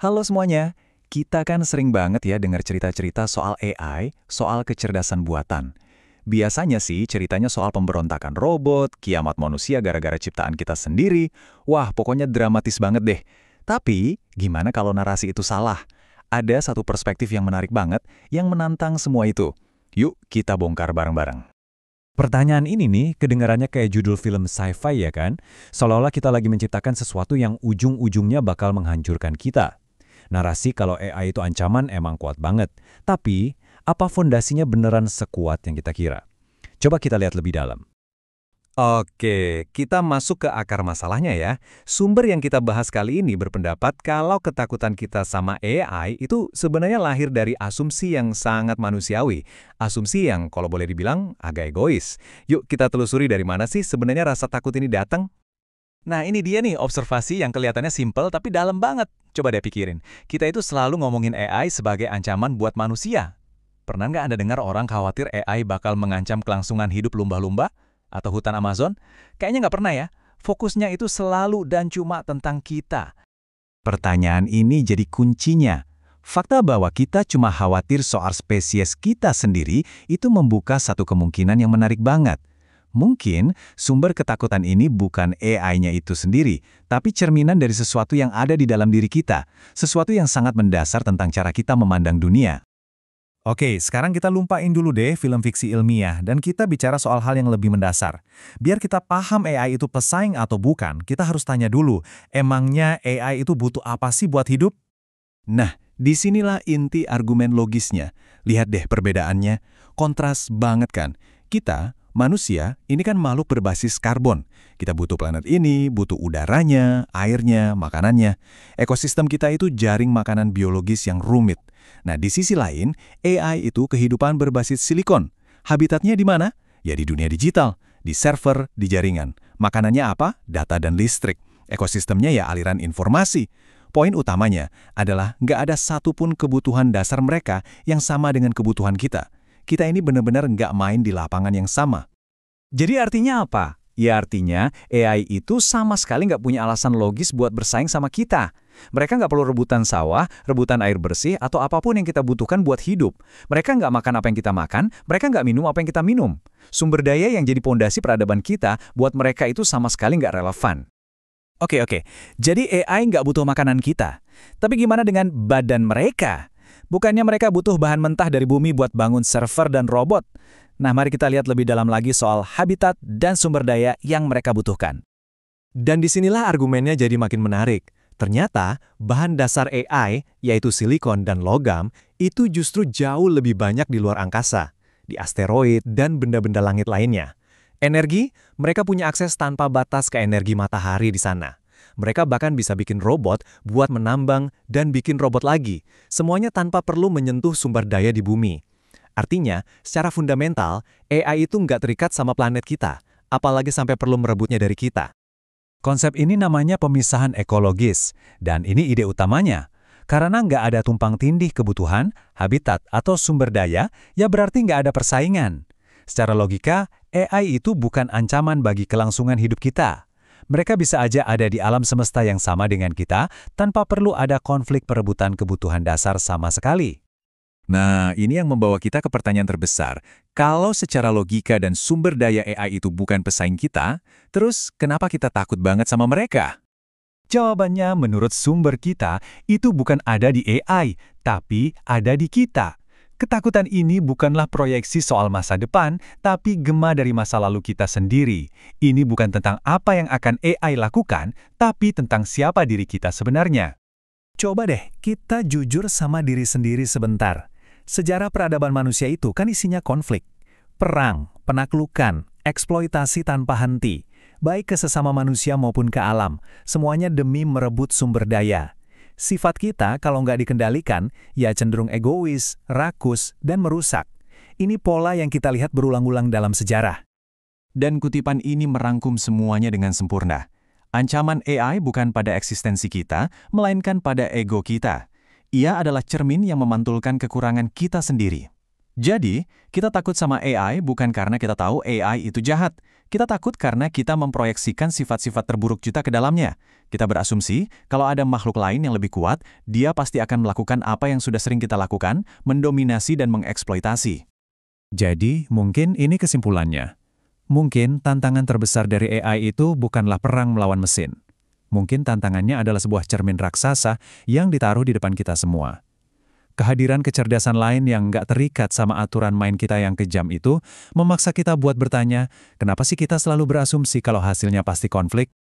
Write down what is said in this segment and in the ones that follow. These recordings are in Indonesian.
Halo semuanya, kita kan sering banget ya dengar cerita-cerita soal AI, soal kecerdasan buatan. Biasanya sih ceritanya soal pemberontakan robot, kiamat manusia gara-gara ciptaan kita sendiri. Wah, pokoknya dramatis banget deh. Tapi, gimana kalau narasi itu salah? Ada satu perspektif yang menarik banget, yang menantang semua itu. Yuk, kita bongkar bareng-bareng. Pertanyaan ini nih kedengarannya kayak judul film sci-fi ya kan? Seolah-olah kita lagi menciptakan sesuatu yang ujung-ujungnya bakal menghancurkan kita. Narasi kalau AI itu ancaman emang kuat banget. Tapi, apa fondasinya beneran sekuat yang kita kira? Coba kita lihat lebih dalam. Oke, kita masuk ke akar masalahnya ya. Sumber yang kita bahas kali ini berpendapat kalau ketakutan kita sama AI itu sebenarnya lahir dari asumsi yang sangat manusiawi. Asumsi yang kalau boleh dibilang agak egois. Yuk kita telusuri dari mana sih sebenarnya rasa takut ini datang? Nah ini dia nih observasi yang kelihatannya simpel tapi dalam banget. Coba deh pikirin, kita itu selalu ngomongin AI sebagai ancaman buat manusia. Pernah nggak Anda dengar orang khawatir AI bakal mengancam kelangsungan hidup lumba-lumba? Atau hutan Amazon? Kayaknya nggak pernah ya. Fokusnya itu selalu dan cuma tentang kita. Pertanyaan ini jadi kuncinya. Fakta bahwa kita cuma khawatir soal spesies kita sendiri itu membuka satu kemungkinan yang menarik banget. Mungkin sumber ketakutan ini bukan AI-nya itu sendiri, tapi cerminan dari sesuatu yang ada di dalam diri kita, sesuatu yang sangat mendasar tentang cara kita memandang dunia. Oke, sekarang kita lupain dulu deh film fiksi ilmiah dan kita bicara soal hal yang lebih mendasar. Biar kita paham AI itu pesaing atau bukan, kita harus tanya dulu, emangnya AI itu butuh apa sih buat hidup? Nah, disinilah inti argumen logisnya. Lihat deh perbedaannya, kontras banget kan. Kita, manusia, ini kan makhluk berbasis karbon. Kita butuh planet ini, butuh udaranya, airnya, makanannya. Ekosistem kita itu jaring makanan biologis yang rumit. Nah, di sisi lain, AI itu kehidupan berbasis silikon. Habitatnya di mana? Ya di dunia digital, di server, di jaringan. Makanannya apa? Data dan listrik. Ekosistemnya ya aliran informasi. Poin utamanya adalah nggak ada satupun kebutuhan dasar mereka yang sama dengan kebutuhan kita. Kita ini benar-benar nggak main di lapangan yang sama. Jadi artinya apa? Ya artinya AI itu sama sekali nggak punya alasan logis buat bersaing sama kita. Mereka nggak perlu rebutan sawah, rebutan air bersih, atau apapun yang kita butuhkan buat hidup. Mereka nggak makan apa yang kita makan, mereka nggak minum apa yang kita minum. Sumber daya yang jadi pondasi peradaban kita buat mereka itu sama sekali nggak relevan. Oke. Jadi AI nggak butuh makanan kita. Tapi gimana dengan badan mereka? Bukannya mereka butuh bahan mentah dari bumi buat bangun server dan robot? Nah, mari kita lihat lebih dalam lagi soal habitat dan sumber daya yang mereka butuhkan. Dan disinilah argumennya jadi makin menarik. Ternyata, bahan dasar AI, yaitu silikon dan logam, itu justru jauh lebih banyak di luar angkasa, di asteroid dan benda-benda langit lainnya. Energi, mereka punya akses tanpa batas ke energi matahari di sana. Mereka bahkan bisa bikin robot buat menambang dan bikin robot lagi, semuanya tanpa perlu menyentuh sumber daya di bumi. Artinya, secara fundamental, AI itu nggak terikat sama planet kita, apalagi sampai perlu merebutnya dari kita. Konsep ini namanya pemisahan ekologis, dan ini ide utamanya. Karena nggak ada tumpang tindih kebutuhan, habitat, atau sumber daya, ya berarti nggak ada persaingan. Secara logika, AI itu bukan ancaman bagi kelangsungan hidup kita. Mereka bisa aja ada di alam semesta yang sama dengan kita, tanpa perlu ada konflik perebutan kebutuhan dasar sama sekali. Nah, ini yang membawa kita ke pertanyaan terbesar. Kalau secara logika dan sumber daya AI itu bukan pesaing kita, terus kenapa kita takut banget sama mereka? Jawabannya menurut sumber kita, itu bukan ada di AI, tapi ada di kita. Ketakutan ini bukanlah proyeksi soal masa depan, tapi gema dari masa lalu kita sendiri. Ini bukan tentang apa yang akan AI lakukan, tapi tentang siapa diri kita sebenarnya. Coba deh, kita jujur sama diri sendiri sebentar. Sejarah peradaban manusia itu kan isinya konflik. Perang, penaklukan, eksploitasi tanpa henti. Baik ke sesama manusia maupun ke alam. Semuanya demi merebut sumber daya. Sifat kita kalau nggak dikendalikan, ya cenderung egois, rakus, dan merusak. Ini pola yang kita lihat berulang-ulang dalam sejarah. Dan kutipan ini merangkum semuanya dengan sempurna. Ancaman AI bukan pada eksistensi kita, melainkan pada ego kita. Ia adalah cermin yang memantulkan kekurangan kita sendiri. Jadi, kita takut sama AI bukan karena kita tahu AI itu jahat. Kita takut karena kita memproyeksikan sifat-sifat terburuk kita ke dalamnya. Kita berasumsi, kalau ada makhluk lain yang lebih kuat, dia pasti akan melakukan apa yang sudah sering kita lakukan, mendominasi dan mengeksploitasi. Jadi, mungkin ini kesimpulannya. Mungkin tantangan terbesar dari AI itu bukanlah perang melawan mesin. Mungkin tantangannya adalah sebuah cermin raksasa yang ditaruh di depan kita semua. Kehadiran kecerdasan lain yang nggak terikat sama aturan main kita yang kejam itu memaksa kita buat bertanya, kenapa sih kita selalu berasumsi kalau hasilnya pasti konflik?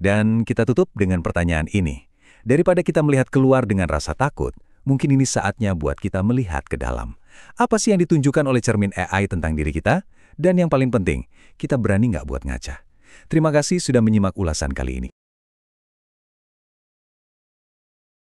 Dan kita tutup dengan pertanyaan ini. Daripada kita melihat keluar dengan rasa takut, mungkin ini saatnya buat kita melihat ke dalam. Apa sih yang ditunjukkan oleh cermin AI tentang diri kita? Dan yang paling penting, kita berani nggak buat ngaca? Terima kasih sudah menyimak ulasan kali ini.